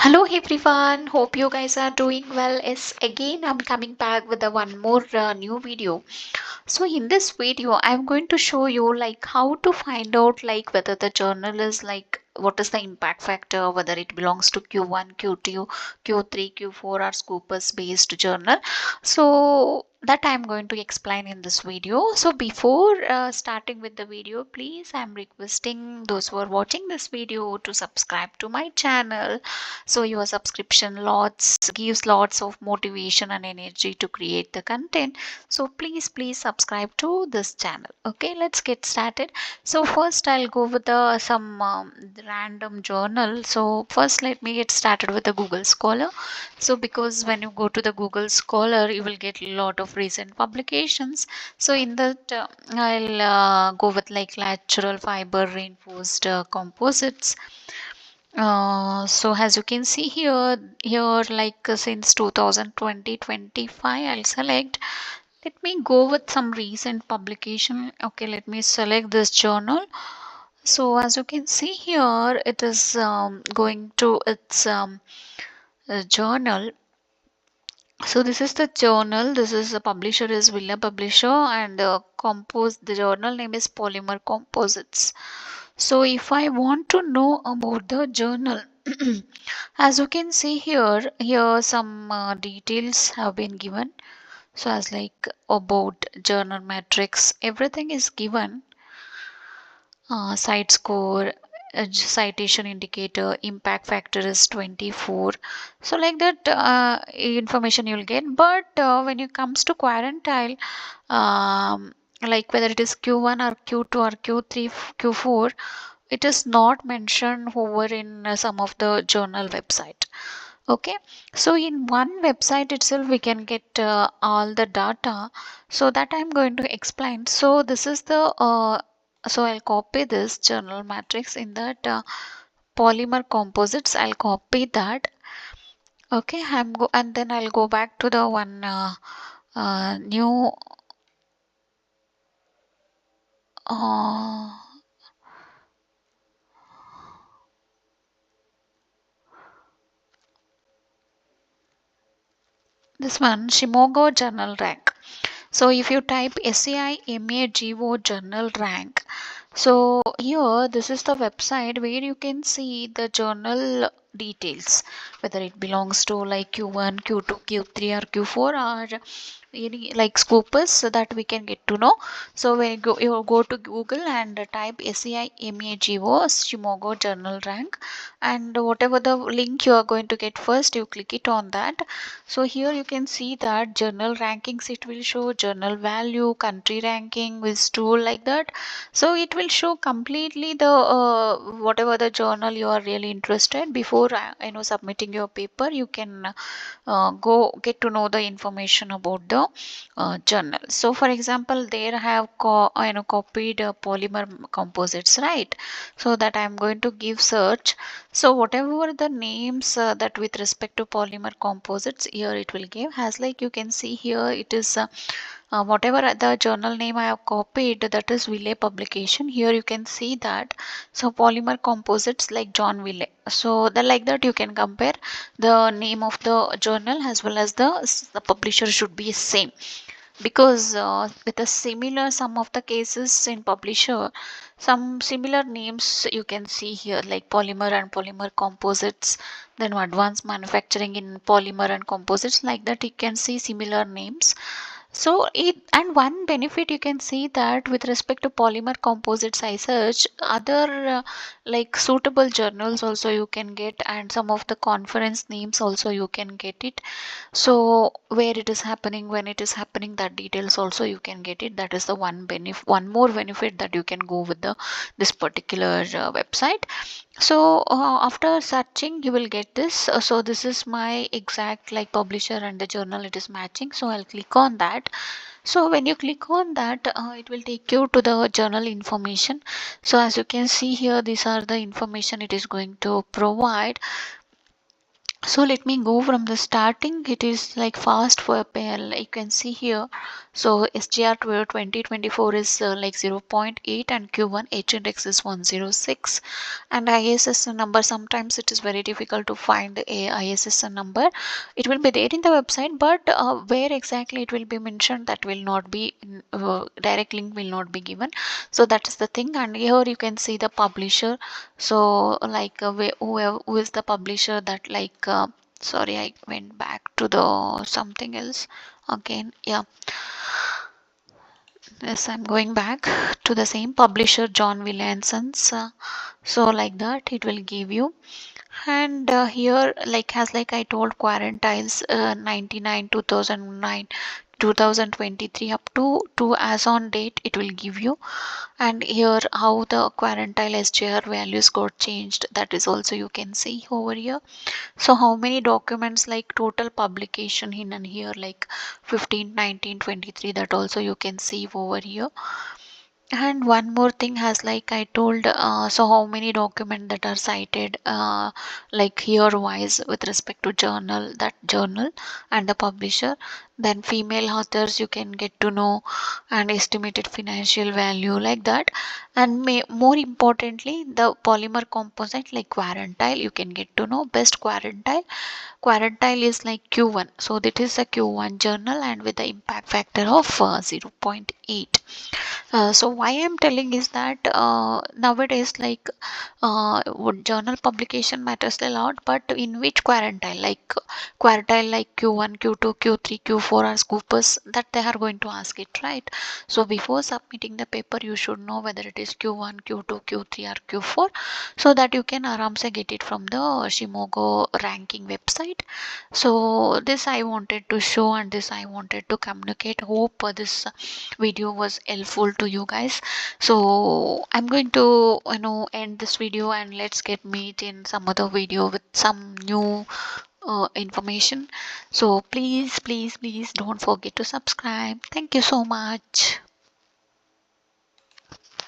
Hello everyone, hope you guys are doing well. Yes, again I'm coming back with a one more new video. So in this video I'm going to show you like how to find out like whether the journal is like what is the impact factor, whether it belongs to Q1, Q2, Q3, Q4 or Scopus based journal. So that I'm going to explain in this video. So before starting with the video, please I'm requesting those who are watching this video to subscribe to my channel. So your subscription lots gives lots of motivation and energy to create the content. So please subscribe to this channel. Okay, let's get started. So first I'll go with the some random journal. So first let me get started with the Google Scholar. So because when you go to the Google Scholar you will get a lot of recent publications. So in that I'll go with like natural fiber reinforced composites. So as you can see here like since 2020-25 I'll select. Let me go with some recent publication. Okay, let me select this journal. So as you can see here, it is going to its journal. So this is the journal. This is the publisher is Villa Publisher, and the journal name is Polymer Composites. So if I want to know about the journal, as you can see here some details have been given. So as like about journal metrics, everything is given. Site score, citation indicator, impact factor is 24. So like that information you'll get. But when it comes to quartile, like whether it is Q1 or Q2 or Q3, Q4, it is not mentioned over in some of the journal website. Okay, so in one website itself we can get all the data. So that I'm going to explain. So this is the so I'll copy this journal matrix in that polymer composites. I'll copy that. Okay, and then I'll go back to the one new uh, this one Scimago Journal Rank. So if you type SCIMAGO Journal Rank, so here this is the website where you can see the journal details, whether it belongs to like Q1, Q2, Q3 or Q4 or any like Scopus, so that we can get to know. So when you go to Google and type SCIMAGO Scimago Journal Rank, and whatever the link you are going to get first, you click it on that. So here you can see that journal rankings, it will show journal value, country ranking with tool like that. So it will show completely the whatever the journal you are really interested. Before submitting your paper, you can go get to know the information about the journal. So for example, there I have copied polymer composites, right? So that I'm going to give search. So whatever the names that with respect to polymer composites, here it will give. As like you can see here, it is whatever the journal name I have copied, that is Ville publication. Here you can see that. So polymer composites like John Ville. So the like that you can compare the name of the journal as well as the publisher should be same, because with a similar some of the cases in publisher, some similar names you can see here like polymer and polymer composites, then advanced manufacturing in polymer and composites, like that you can see similar names. So it, and one benefit you can see that with respect to polymer composites, I search other like suitable journals also you can get, and some of the conference names also you can get it. So where it is happening, when it is happening, that details also you can get it. That is the one benefit, one more benefit, that you can go with the this particular website. So after searching you will get this. So this is my exact like publisher and the journal, it is matching. So I'll click on that. So when you click on that, it will take you to the journal information. So as you can see here, these are the information it is going to provide. So let me go from the starting. It is like fast for a pair, like you can see here. So SGR 2024 is like 0.8 and Q1 H index is 106, and ISSN number, sometimes it is very difficult to find a ISSN number. It will be there in the website, but where exactly it will be mentioned, that will not be direct link will not be given. So that is the thing. And here you can see the publisher. So like who is the publisher, that like sorry, I went back to the something else again. Yeah, yes, I'm going back to the same publisher, John Williamson's. So like that it will give you. And here, like as like I told, quartiles 99 2009 2023 up to as on date it will give you. And here how the quartile SGR values got changed, that is also you can see over here. So how many documents, like total publication in and here, like 15 19 23, that also you can see over here. And one more thing has, like I told, so how many documents that are cited, like year wise with respect to journal, that journal and the publisher. Then female authors you can get to know, and estimated financial value, like that. And more importantly, the polymer composite like quartile you can get to know best quartile. Quartile is like Q1, so that is a Q1 journal and with the impact factor of 0.8. So why I'm telling is that nowadays, like journal publication matters a lot, but in which quartile like Q1, Q2, Q3, Q4 or Scopus, that they are going to ask it, right? So before submitting the paper you should know whether it is Q1, Q2, Q3 or Q4, so that you can aramse get it from the Scimago ranking website. So this I wanted to show, and this I wanted to communicate. Hope this video was helpful to you guys. So I'm going to end this video, and let's get meet in some other video with some new information. So please don't forget to subscribe. Thank you so much.